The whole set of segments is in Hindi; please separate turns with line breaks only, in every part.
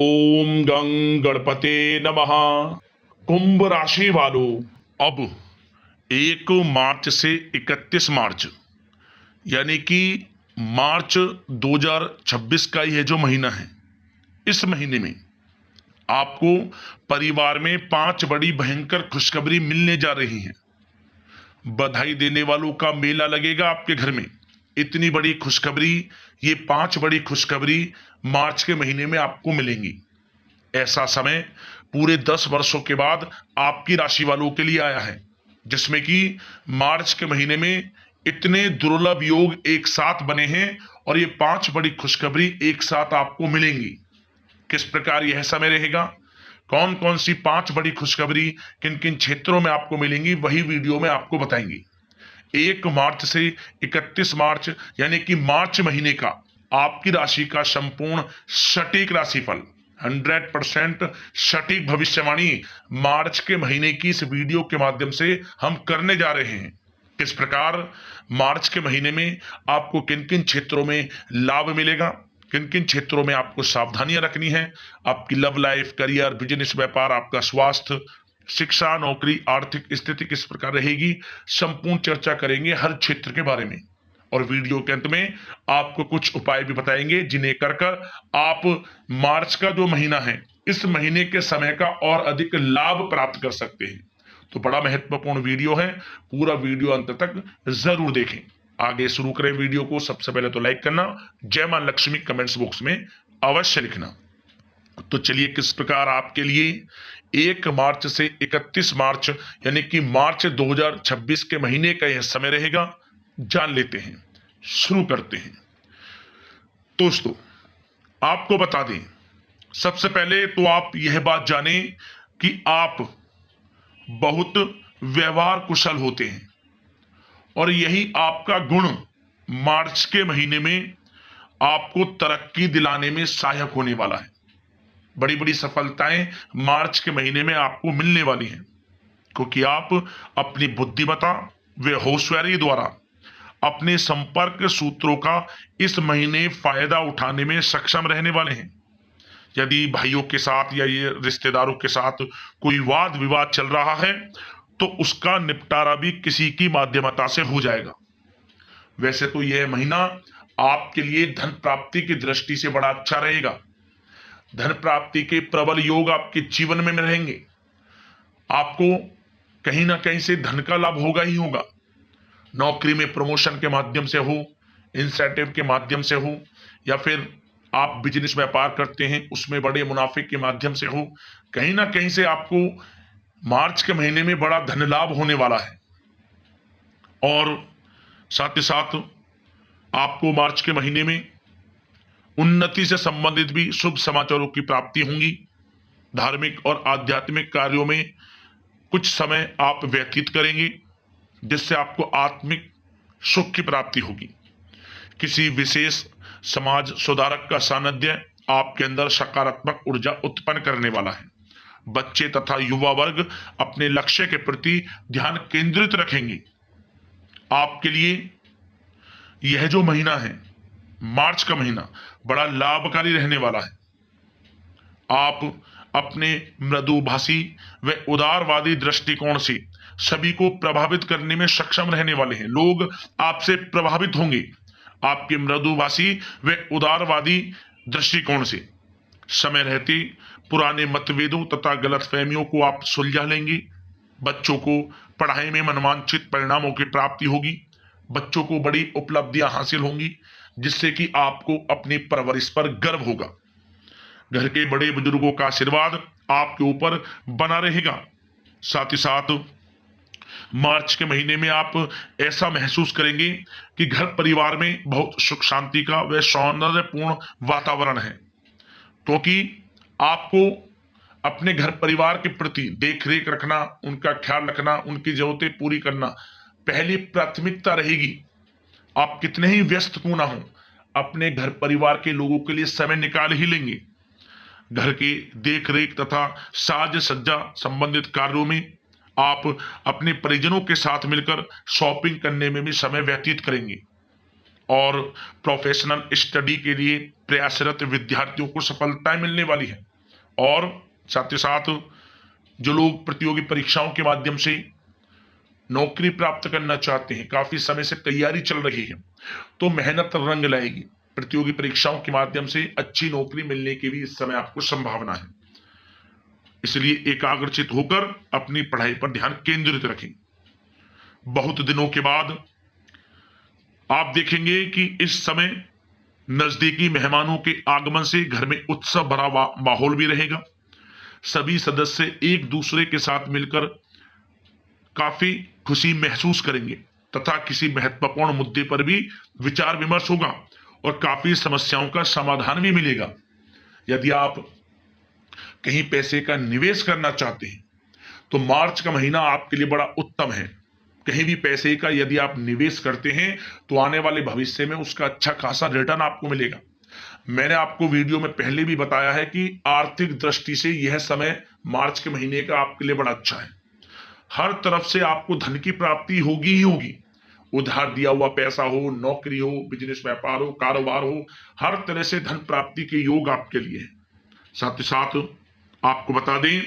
ओम गं गणपते नमः। कुंभ राशि वालों, अब 1 मार्च से 31 मार्च यानी कि मार्च 2026 का यह जो महीना है, इस महीने में आपको परिवार में 5 बड़ी भयंकर खुशखबरी मिलने जा रही है। बधाई देने वालों का मेला लगेगा आपके घर में। इतनी बड़ी खुशखबरी, ये 5 बड़ी खुशखबरी मार्च के महीने में आपको मिलेंगी। ऐसा समय पूरे 10 वर्षों के बाद आपकी राशि वालों के लिए आया है, जिसमें कि मार्च के महीने में इतने दुर्लभ योग एक साथ बने हैं और ये 5 बड़ी खुशखबरी एक साथ आपको मिलेंगी। किस प्रकार यह समय रहेगा, कौन कौन सी 5 बड़ी खुशखबरी किन किन क्षेत्रों में आपको मिलेंगी, वही वीडियो में आपको बताएंगे। 1 मार्च से 31 मार्च यानी कि मार्च महीने का आपकी राशि का संपूर्ण सटीक राशिफल, 100% सटीक भविष्यवाणी मार्च के महीने की इस वीडियो के माध्यम से हम करने जा रहे हैं। किस प्रकार मार्च के महीने में आपको किन किन क्षेत्रों में लाभ मिलेगा, किन किन क्षेत्रों में आपको सावधानियां रखनी है, आपकी लव लाइफ, करियर, बिजनेस, व्यापार, आपका स्वास्थ्य, शिक्षा, नौकरी, आर्थिक स्थिति किस प्रकार रहेगी, संपूर्ण चर्चा करेंगे हर क्षेत्र के बारे में। और वीडियो के अंत में आपको कुछ उपाय भी बताएंगे जिन्हें कर कर आप मार्च का जो महीना है, इस महीने के समय का और अधिक लाभ प्राप्त कर सकते हैं। तो बड़ा महत्वपूर्ण वीडियो है, पूरा वीडियो अंत तक जरूर देखें। आगे शुरू करें वीडियो को। सबसे पहले तो लाइक करना, जय मां लक्ष्मी कमेंट्स बॉक्स में अवश्य लिखना। तो चलिए किस प्रकार आपके लिए 1 मार्च से 31 मार्च यानी कि मार्च 2026 के महीने का यह समय रहेगा, जान लेते हैं। शुरू करते हैं। दोस्तों, आपको बता दें, सबसे पहले तो आप यह बात जानें कि आप बहुत व्यवहार कुशल होते हैं और यही आपका गुण मार्च के महीने में आपको तरक्की दिलाने में सहायक होने वाला है। बड़ी बड़ी सफलताएं मार्च के महीने में आपको मिलने वाली हैं, क्योंकि आप अपनी बुद्धिमत्ता व होशियारी द्वारा अपने संपर्क सूत्रों का इस महीने फायदा उठाने में सक्षम रहने वाले हैं। यदि भाइयों के साथ या ये रिश्तेदारों के साथ कोई वाद विवाद चल रहा है तो उसका निपटारा भी किसी की माध्यमता से हो जाएगा। वैसे तो यह महीना आपके लिए धन प्राप्ति की दृष्टि से बड़ा अच्छा रहेगा। धन प्राप्ति के प्रबल योग आपके जीवन में रहेंगे। आपको कहीं ना कहीं से धन का लाभ होगा ही होगा। नौकरी में प्रमोशन के माध्यम से हो, इंसेंटिव के माध्यम से हो, या फिर आप बिजनेस व्यापार करते हैं उसमें बड़े मुनाफे के माध्यम से हो, कहीं ना कहीं से आपको मार्च के महीने में बड़ा धन लाभ होने वाला है। और साथ ही साथ आपको मार्च के महीने में उन्नति से संबंधित भी शुभ समाचारों की प्राप्ति होंगी। धार्मिक और आध्यात्मिक कार्यों में कुछ समय आप व्यतीत करेंगे, जिससे आपको आत्मिक सुख की प्राप्ति होगी। किसी विशेष समाज सुधारक का सानिध्य आपके अंदर सकारात्मक ऊर्जा उत्पन्न करने वाला है। बच्चे तथा युवा वर्ग अपने लक्ष्य के प्रति ध्यान केंद्रित रखेंगे। आपके लिए यह जो महीना है, मार्च का महीना, बड़ा लाभकारी रहने वाला है। आप अपने मृदुभाषी व उदारवादी दृष्टिकोण से सभी को प्रभावित करने में सक्षम रहने वाले हैं। लोग आपसे प्रभावित होंगे आपके मृदुभाषी व उदारवादी दृष्टिकोण से। समय रहते पुराने मतभेदों तथा गलतफहमियों को आप सुलझा लेंगे। बच्चों को पढ़ाई में मनवांछित परिणामों की प्राप्ति होगी। बच्चों को बड़ी उपलब्धियां हासिल होंगी, जिससे कि आपको अपनी परवरिश पर गर्व होगा। घर के बड़े बुजुर्गों का आशीर्वाद आपके ऊपर बना रहेगा। साथ ही साथ मार्च के महीने में आप ऐसा महसूस करेंगे कि घर परिवार में बहुत सुख शांति का व सौंदर्यपूर्ण वातावरण है, क्योंकि आपको अपने घर परिवार के प्रति देख रेख रखना, उनका ख्याल रखना, उनकी जरूरतें पूरी करना पहली प्राथमिकता रहेगी। आप कितने ही व्यस्त क्यों ना हो, अपने घर परिवार के लोगों के लिए समय निकाल ही लेंगे। घर की देख रेख तथा साज सज्जा संबंधित कार्यों में आप अपने परिजनों के साथ मिलकर शॉपिंग करने में भी समय व्यतीत करेंगे। और प्रोफेशनल स्टडी के लिए प्रयासरत विद्यार्थियों को सफलताएं मिलने वाली है। और साथ ही साथ जो लोग प्रतियोगी परीक्षाओं के माध्यम से नौकरी प्राप्त करना चाहते हैं, काफी समय से तैयारी चल रही है, तो मेहनत रंग लाएगी। प्रतियोगी परीक्षाओं के माध्यम से अच्छी नौकरी मिलने की भी इस समय आपको संभावना है। इसलिए एकाग्रचित होकर अपनी पढ़ाई पर ध्यान केंद्रित रखें। बहुत दिनों के बाद आप देखेंगे कि इस समय नजदीकी मेहमानों के आगमन से घर में उत्सव भरा माहौल भी रहेगा। सभी सदस्य एक दूसरे के साथ मिलकर काफी खुशी महसूस करेंगे तथा किसी महत्वपूर्ण मुद्दे पर भी विचार विमर्श होगा और काफी समस्याओं का समाधान भी मिलेगा। यदि आप कहीं पैसे का निवेश करना चाहते हैं तो मार्च का महीना आपके लिए बड़ा उत्तम है। कहीं भी पैसे का यदि आप निवेश करते हैं तो आने वाले भविष्य में उसका अच्छा खासा रिटर्न आपको मिलेगा। मैंने आपको वीडियो में पहले भी बताया है कि आर्थिक दृष्टि से यह समय मार्च के महीने का आपके लिए बड़ा अच्छा है। हर तरफ से आपको धन की प्राप्ति होगी ही होगी। उधार दिया हुआ पैसा हो, नौकरी हो, बिजनेस व्यापार हो, कारोबार हो, हर तरह से धन प्राप्ति के योग आपके लिए है। साथ ही साथ आपको बता दें,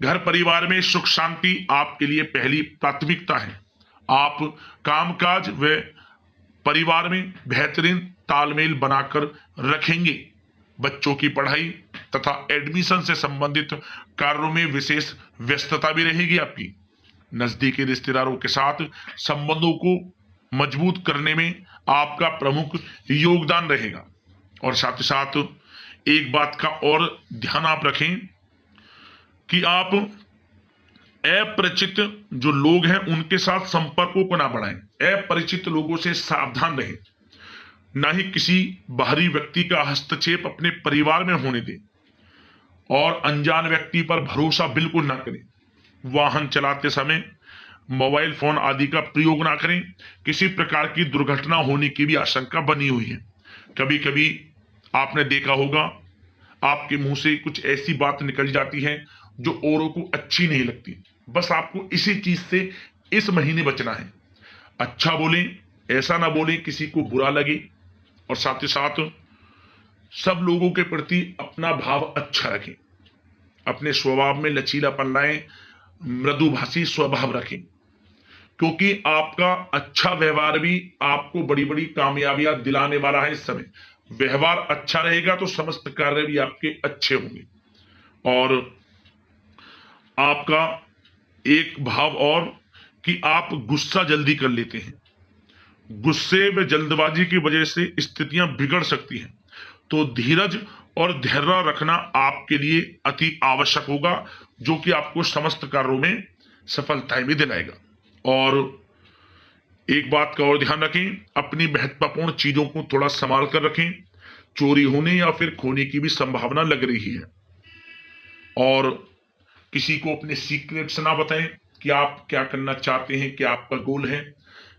घर परिवार में सुख शांति आपके लिए पहली प्राथमिकता है। आप कामकाज व परिवार में बेहतरीन तालमेल बनाकर रखेंगे। बच्चों की पढ़ाई तथा एडमिशन से संबंधित कार्यों में विशेष व्यस्तता भी रहेगी आपकी। नजदीकी रिश्तेदारों के साथ संबंधों को मजबूत करने में आपका प्रमुख योगदान रहेगा। और साथ ही साथ एक बात का और ध्यान आप रखें कि आप अपरिचित जो लोग हैं उनके साथ संपर्कों को ना बढ़ाएं। अपरिचित लोगों से सावधान रहें। ना ही किसी बाहरी व्यक्ति का हस्तक्षेप अपने परिवार में होने दें और अनजान व्यक्ति पर भरोसा बिल्कुल ना करें। वाहन चलाते समय मोबाइल फोन आदि का प्रयोग ना करें। किसी प्रकार की दुर्घटना होने की भी आशंका बनी हुई है। कभी कभी आपने देखा होगा आपके मुंह से कुछ ऐसी बात निकल जाती है जो औरों को अच्छी नहीं लगती। बस आपको इसी चीज से इस महीने बचना है। अच्छा बोलें, ऐसा ना बोलें किसी को बुरा लगे। और साथ ही साथ सब लोगों के प्रति अपना भाव अच्छा रखें। अपने स्वभाव में लचीलापन लाएं, मृदुभाषी स्वभाव रखें, क्योंकि आपका अच्छा व्यवहार भी आपको बड़ी बड़ी कामयाबियां दिलाने वाला है। इस समय व्यवहार अच्छा रहेगा तो समस्त कार्य भी आपके अच्छे होंगे। और आपका एक भाव और कि आप गुस्सा जल्दी कर लेते हैं। गुस्से में जल्दबाजी की वजह से स्थितियां बिगड़ सकती हैं, तो धीरज और धैर्य रखना आपके लिए अति आवश्यक होगा, जो कि आपको समस्त कार्यों में सफलताएं भी दिलाएगा। और एक बात का और ध्यान रखें, अपनी महत्वपूर्ण चीजों को थोड़ा संभाल कर रखें। चोरी होने या फिर खोने की भी संभावना लग रही है। और किसी को अपने सीक्रेट्स ना बताएं कि आप क्या करना चाहते हैं, क्या आपका गोल है।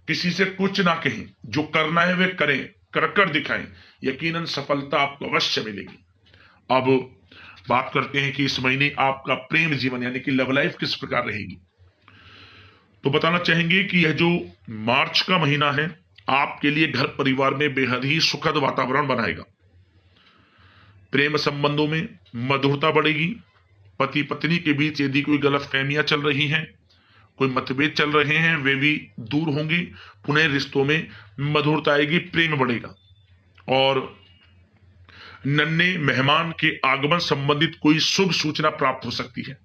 किसी से कुछ ना कहें, जो करना है वे करें, कर कर दिखाएं। यकीनन सफलता आपको अवश्य मिलेगी। अब बात करते हैं कि इस महीने आपका प्रेम जीवन यानी कि लव लाइफ किस प्रकार रहेगी। तो बताना चाहेंगे कि यह जो मार्च का महीना है आपके लिए घर परिवार में बेहद ही सुखद वातावरण बनाएगा। प्रेम संबंधों में मधुरता बढ़ेगी। पति पत्नी के बीच यदि कोई गलतफहमियां चल रही हैं, कोई मतभेद चल रहे हैं, वे भी दूर होंगे। पुनः रिश्तों में मधुरता आएगी, प्रेम बढ़ेगा। और नन्हे मेहमान के आगमन संबंधित कोई शुभ सूचना प्राप्त हो सकती है,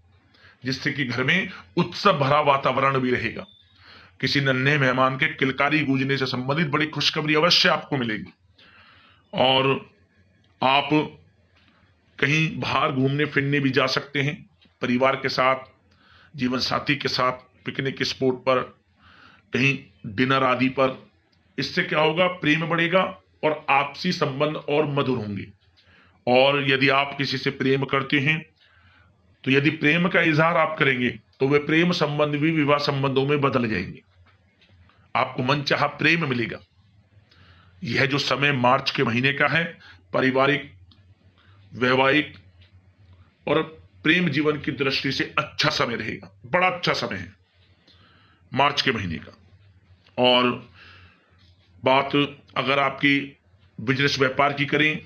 जिससे कि घर में उत्सव भरा वातावरण भी रहेगा। किसी नन्हे मेहमान के किलकारी गूंजने से संबंधित बड़ी खुशखबरी अवश्य आपको मिलेगी। और आप कहीं बाहर घूमने फिरने भी जा सकते हैं, परिवार के साथ, जीवन साथी के साथ, पिकनिक स्पॉट पर, कहीं डिनर आदि पर। इससे क्या होगा, प्रेम बढ़ेगा और आपसी संबंध और मधुर होंगे। और यदि आप किसी से प्रेम करते हैं तो यदि प्रेम का इजहार आप करेंगे तो वे प्रेम संबंध भी विवाह संबंधों में बदल जाएंगे। आपको मनचाहा प्रेम मिलेगा। यह जो समय मार्च के महीने का है, पारिवारिक, वैवाहिक और प्रेम जीवन की दृष्टि से अच्छा समय रहेगा। बड़ा अच्छा समय है मार्च के महीने का। और बात अगर आपकी बिजनेस व्यापार की करें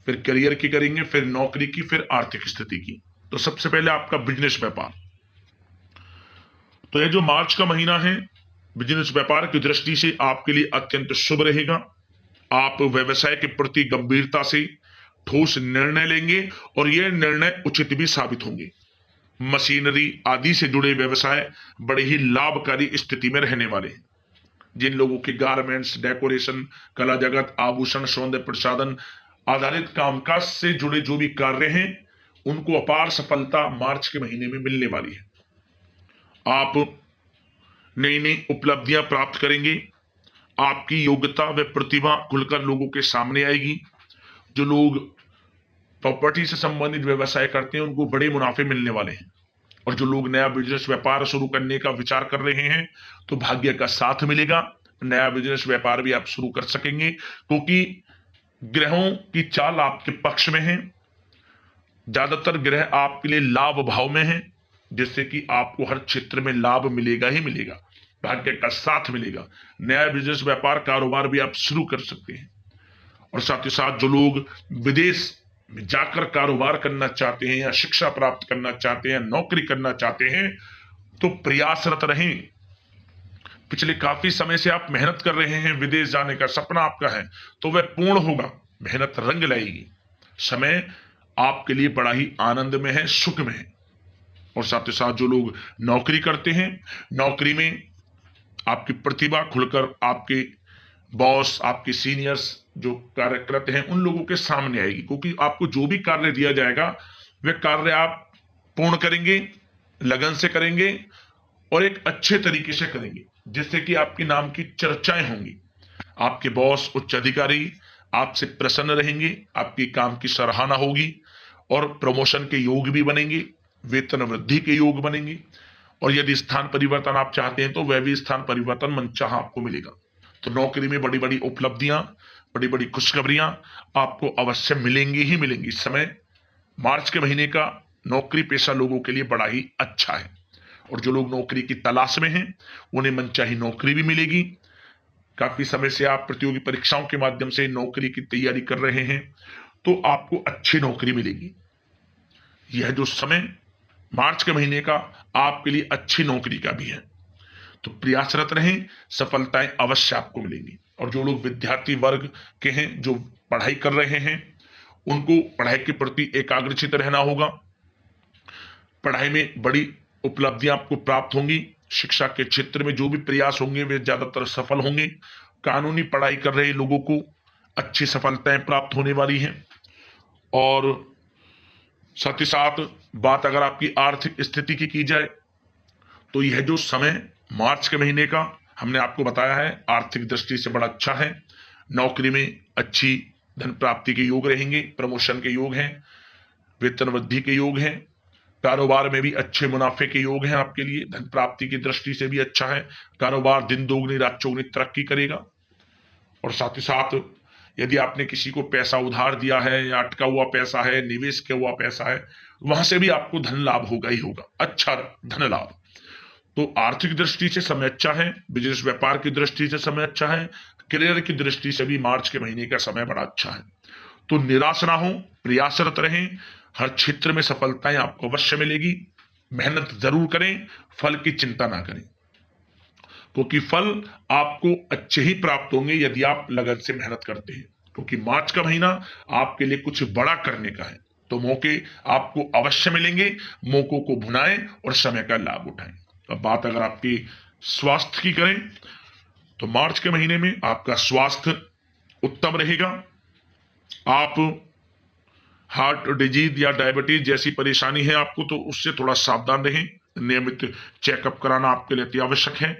फिर करियर की करेंगे, फिर नौकरी की, फिर आर्थिक स्थिति की। तो सबसे पहले आपका बिजनेस व्यापार। तो ये जो मार्च का महीना है, बिजनेस व्यापार की दृष्टि से आपके लिए अत्यंत शुभ रहेगा। आप व्यवसाय के प्रति गंभीरता से ठोस निर्णय लेंगे और यह निर्णय उचित भी साबित होंगे। मशीनरी आदि से जुड़े व्यवसाय बड़े ही लाभकारी स्थिति में रहने वाले हैं। जिन लोगों के गारमेंट्स, डेकोरेशन, कला जगत, आभूषण, सौंदर्य प्रसाधन आधारित कामकाज से जुड़े जो भी कार्य हैं, उनको अपार सफलता मार्च के महीने में मिलने वाली है। आप नई नई उपलब्धियां प्राप्त करेंगे। आपकी योग्यता व प्रतिभा खुलकर लोगों के सामने आएगी। जो लोग प्रॉपर्टी से संबंधित व्यवसाय करते हैं, उनको बड़े मुनाफे मिलने वाले हैं। और जो लोग नया बिजनेस व्यापार शुरू करने का विचार कर रहे हैं, तो भाग्य का साथ मिलेगा। नया बिजनेस व्यापार भी आप शुरू कर सकेंगे, क्योंकि ग्रहों की चाल आपके पक्ष में है। ज्यादातर ग्रह आपके लिए लाभ भाव में है, जिससे कि आपको हर क्षेत्र में लाभ मिलेगा ही मिलेगा, भाग्य का साथ मिलेगा। नया बिजनेस व्यापार कारोबार भी आप शुरू कर सकते हैं। और साथ ही साथ जो लोग विदेश में जाकर कारोबार करना चाहते हैं, या शिक्षा प्राप्त करना चाहते हैं, नौकरी करना चाहते हैं, तो प्रयासरत रहें। पिछले काफी समय से आप मेहनत कर रहे हैं, विदेश जाने का सपना आपका है, तो वह पूर्ण होगा। मेहनत रंग लाएगी। समय आपके लिए बड़ा ही आनंद में है, सुख में है। और साथ ही साथ जो लोग नौकरी करते हैं, नौकरी में आपकी प्रतिभा खुलकर आपके बॉस, आपके सीनियर्स जो कार्यरत हैं, उन लोगों के सामने आएगी, क्योंकि आपको जो भी कार्य दिया जाएगा वह कार्य आप पूर्ण करेंगे, लगन से करेंगे और एक अच्छे तरीके से करेंगे, जिससे कि आपके नाम की चर्चाएं होंगी। आपके बॉस, उच्च अधिकारी आपसे प्रसन्न रहेंगे, आपकी काम की सराहना होगी और प्रमोशन के योग भी बनेंगे, वेतन वृद्धि के योग बनेंगे। और यदि स्थान परिवर्तन आप चाहते हैं, तो वह भी स्थान परिवर्तन मनचाहा आपको मिलेगा। तो नौकरी में बड़ी बड़ी उपलब्धियां, बड़ी बड़ी खुशखबरियां आपको अवश्य मिलेंगी ही मिलेंगी। इस समय मार्च के महीने का नौकरी पेशा लोगों के लिए बड़ा ही अच्छा है। और जो लोग नौकरी की तलाश में हैं, उन्हें मनचाही नौकरी भी मिलेगी। काफी समय से आप प्रतियोगी परीक्षाओं के माध्यम से नौकरी की तैयारी कर रहे हैं, तो आपको अच्छी नौकरी मिलेगी। यह जो समय मार्च के महीने का आपके लिए अच्छी नौकरी का भी है, तो प्रयासरत रहें, सफलताएं अवश्य आपको मिलेंगी। और जो लोग विद्यार्थी वर्ग के हैं, जो पढ़ाई कर रहे हैं, उनको पढ़ाई के प्रति एकाग्रचित रहना होगा। पढ़ाई में बड़ी उपलब्धियां आपको प्राप्त होंगी। शिक्षा के क्षेत्र में जो भी प्रयास होंगे वे ज्यादातर सफल होंगे। कानूनी पढ़ाई कर रहे लोगों को अच्छी सफलताएं प्राप्त होने वाली हैं। और साथ ही साथ बात अगर आपकी आर्थिक स्थिति की जाए, तो यह जो समय मार्च के महीने का हमने आपको बताया है, आर्थिक दृष्टि से बड़ा अच्छा है। नौकरी में अच्छी धन प्राप्ति के योग रहेंगे, प्रमोशन के योग हैं, वेतन वृद्धि के योग हैं, कारोबार में भी अच्छे मुनाफे के योग हैं आपके लिए। धन प्राप्ति की दृष्टि से भी अच्छा है। कारोबार दिन दोगुनी रात चौगुनी तरक्की करेगा। और साथ ही साथ यदि आपने किसी को पैसा उधार दिया है, या अटका हुआ पैसा है, निवेश किया हुआ पैसा है, वहां से भी आपको धन लाभ होगा ही होगा, अच्छा धन लाभ। तो आर्थिक दृष्टि से समय अच्छा है, बिजनेस व्यापार की दृष्टि से समय अच्छा है, करियर की दृष्टि से भी मार्च के महीने का समय बड़ा अच्छा है। तो निराश ना हो, प्रयासरत रहें। हर क्षेत्र में सफलताएं आपको अवश्य मिलेगी। मेहनत जरूर करें, फल की चिंता ना करें, क्योंकि फल आपको अच्छे ही प्राप्त होंगे यदि आप लगन से मेहनत करते हैं। क्योंकि मार्च का महीना आपके लिए कुछ बड़ा करने का है, तो मौके आपको अवश्य मिलेंगे। मौकों को भुनाएं और समय का लाभ उठाएं। अब बात अगर आपकी स्वास्थ्य की करें, तो मार्च के महीने में आपका स्वास्थ्य उत्तम रहेगा। आप हार्ट डिजीज या डायबिटीज जैसी परेशानी है आपको, तो उससे थोड़ा सावधान रहें। नियमित चेकअप कराना आपके लिए अति आवश्यक है।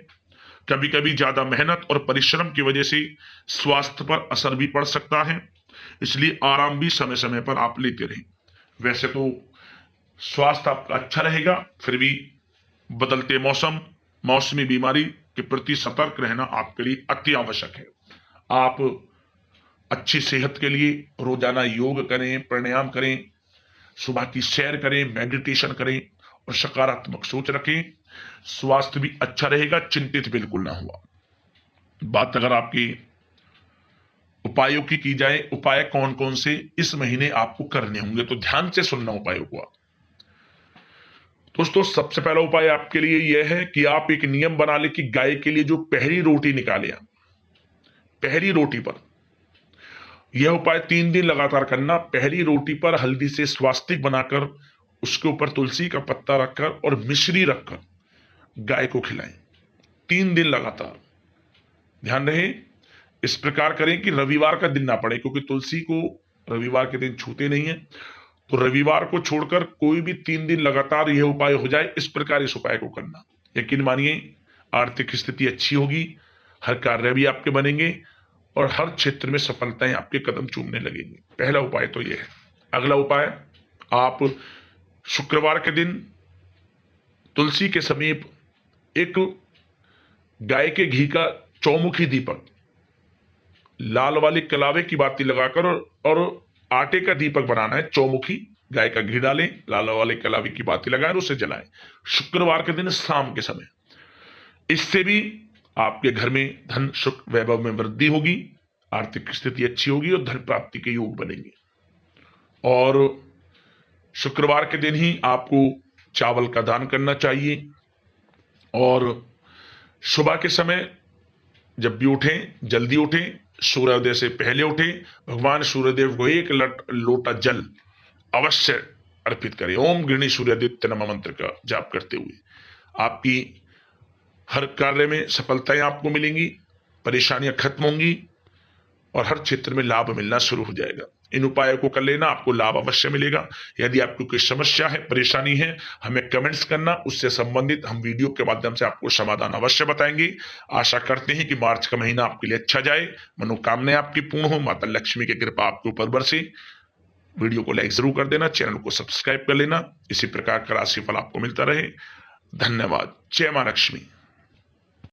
कभी कभी ज्यादा मेहनत और परिश्रम की वजह से स्वास्थ्य पर असर भी पड़ सकता है, इसलिए आराम भी समय समय पर आप लेते रहें। वैसे तो स्वास्थ्य आपका अच्छा रहेगा, फिर भी बदलते मौसम, मौसमी बीमारी के प्रति सतर्क रहना आपके लिए अति आवश्यक है। आप अच्छी सेहत के लिए रोजाना योग करें, प्राणायाम करें, सुबह की सैर करें, मेडिटेशन करें और सकारात्मक सोच रखें। स्वास्थ्य भी अच्छा रहेगा, चिंतित बिल्कुल ना हुआ। बात अगर आपकी उपायों की जाए, उपाय कौन कौन से इस महीने आपको करने होंगे, तो ध्यान से सुनना उपायों को आप। दोस्तों सबसे पहला उपाय आपके लिए यह है कि आप एक नियम बना ले कि गाय के लिए जो पहली रोटी निकाले आप, पहली रोटी पर यह उपाय 3 दिन लगातार करना। पहली रोटी पर हल्दी से स्वास्तिक बनाकर उसके ऊपर तुलसी का पत्ता रखकर और मिश्री रखकर गाय को खिलाएं 3 दिन लगातार। ध्यान रहे इस प्रकार करें कि रविवार का दिन ना पड़े, क्योंकि तुलसी को रविवार के दिन छूते नहीं है, तो रविवार को छोड़कर कोई भी 3 दिन लगातार यह उपाय हो जाए, इस प्रकार इस उपाय को करना। यकीन मानिए आर्थिक स्थिति अच्छी होगी, हर कार्य भी आपके बनेंगे और हर क्षेत्र में सफलताएं आपके कदम चूमने लगेंगी। पहला उपाय तो यह है। अगला उपाय, आप शुक्रवार के दिन तुलसी के समीप एक गाय के घी का चौमुखी दीपक लाल वाली कलावे की बाती लगाकर और आटे का दीपक बनाना है। चौमुखी गाय का घी डालें, लाल वाले कलावे की बाती लगाएं और उसे जलाएं शुक्रवार के दिन शाम के समय। इससे भी आपके घर में धन सुख वैभव में वृद्धि होगी, आर्थिक स्थिति अच्छी होगी और धन प्राप्ति के योग बनेंगे। और शुक्रवार के दिन ही आपको चावल का दान करना चाहिए। और सुबह के समय जब भी उठें जल्दी उठें, सूर्योदय से पहले उठें, भगवान सूर्यदेव को एक लोटा जल अवश्य अर्पित करें। ओम गृणी सूर्यादित्य नमः मंत्र का जाप करते हुए आपकी हर कार्य में सफलताएं आपको मिलेंगी, परेशानियां खत्म होंगी और हर क्षेत्र में लाभ मिलना शुरू हो जाएगा। इन उपायों को कर लेना, आपको लाभ अवश्य मिलेगा। यदि आपको कोई समस्या है, परेशानी है, हमें कमेंट्स करना, उससे संबंधित हम वीडियो के माध्यम से आपको समाधान अवश्य बताएंगे। आशा करते हैं कि मार्च का महीना आपके लिए अच्छा जाए, मनोकामनाएं आपकी पूर्ण हो, माता लक्ष्मी की कृपा आपके ऊपर बरसे। वीडियो को लाइक जरूर कर देना, चैनल को सब्सक्राइब कर लेना। इसी प्रकार का राशिफल आपको मिलता रहे। धन्यवाद। जय मां लक्ष्मी।